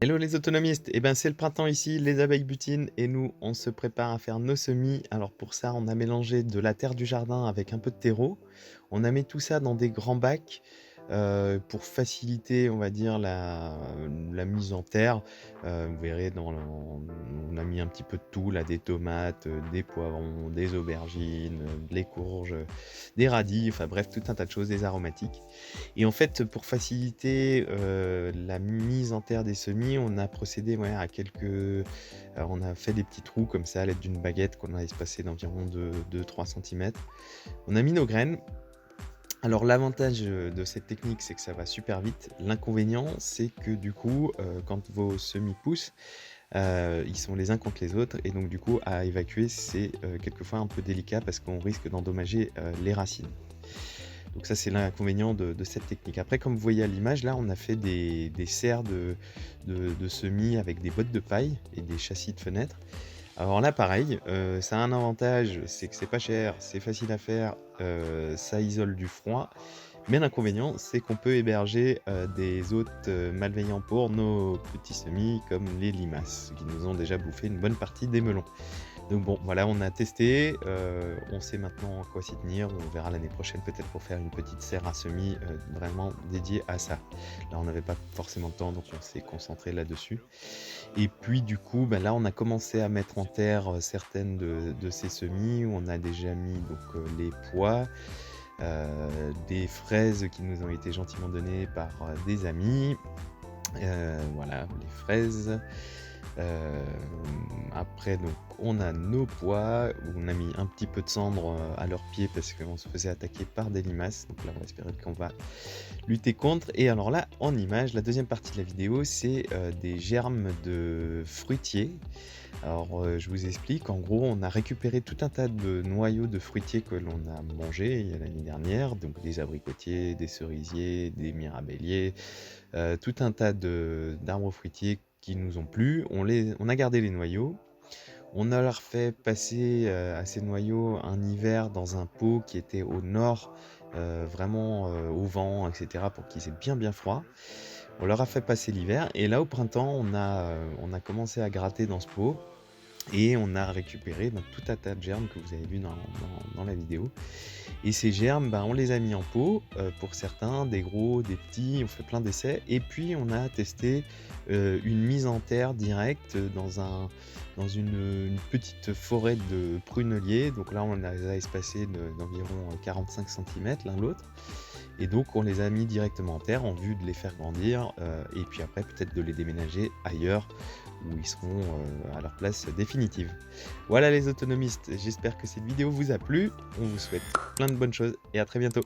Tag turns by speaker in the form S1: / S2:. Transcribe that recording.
S1: Hello les autonomistes, eh ben c'est le printemps ici, les abeilles butinent et nous on se prépare à faire nos semis. Alors pour ça on a mélangé de la terre du jardin avec un peu de terreau. On a mis tout ça dans des grands bacs pour faciliter on va dire la mise en terre. Vous verrez on a mis un petit peu de tout là, des tomates, des poivrons, des aubergines, des courges, des radis, enfin bref tout un tas de choses, des aromatiques. Et en fait, pour faciliter, la mise en terre des semis, on a procédé, ouais, à on a fait des petits trous comme ça à l'aide d'une baguette qu'on a espacée d'environ de 2-3 centimètres. On a mis nos graines. Alors l'avantage, de cette technique, c'est que ça va super vite. L'inconvénient, c'est que du coup, quand vos semis poussent, ils sont les uns contre les autres et donc du coup à évacuer, c'est, quelquefois un peu délicat parce qu'on risque d'endommager, les racines. Donc ça, c'est l'inconvénient de cette technique. Après, comme vous voyez à l'image, là, on a fait des serres de semis avec des bottes de paille et des châssis de fenêtres. Alors là, pareil, ça a un avantage, c'est que c'est pas cher, c'est facile à faire, ça isole du froid. Mais l'inconvénient, c'est qu'on peut héberger, des hôtes, malveillants pour nos petits semis, comme les limaces, qui nous ont déjà bouffé une bonne partie des melons. Donc bon, voilà, on a testé, on sait maintenant à quoi s'y tenir. On verra l'année prochaine peut-être pour faire une petite serre à semis, vraiment dédiée à ça. Là, on n'avait pas forcément le temps, donc on s'est concentré là-dessus. Et puis du coup, bah, là, on a commencé à mettre en terre, certaines de ces semis. On a déjà mis donc, les pois, des fraises qui nous ont été gentiment données par, des amis. Voilà, les fraises. Après donc on a nos pois, où on a mis un petit peu de cendre, à leurs pieds parce qu'on se faisait attaquer par des limaces. Donc là, on va espérer qu'on va lutter contre. Et alors là, en image, la deuxième partie de la vidéo, c'est, des germes de fruitiers. Alors, je vous explique. En gros, on a récupéré tout un tas de noyaux de fruitiers que l'on a mangés l'année dernière, donc des abricotiers, des cerisiers, des mirabelliers, tout un tas d'arbres fruitiers qui nous ont plu. On a gardé les noyaux. On a leur fait passer, à ces noyaux un hiver dans un pot qui était au nord, vraiment, au vent et cetera pour qu'ils aient bien, bien froid. On leur a fait passer l'hiver et là au printemps on a commencé à gratter dans ce pot et on a récupéré, ben, tout un tas de germes que vous avez vu dans la vidéo. Et ces germes, ben, on les a mis en pot, pour certains, des gros, des petits, on fait plein d'essais et puis on a testé, une mise en terre directe, dans une petite forêt de pruneliers. Donc là, on les a espacés d'environ 45 centimètres l'un l'autre et donc on les a mis directement en terre en vue de les faire grandir, et puis après peut-être de les déménager ailleurs où ils seront, à leur place définitive. Voilà les autonomistes, j'espère que cette vidéo vous a plu. On vous souhaite plein de bonnes choses et à très bientôt.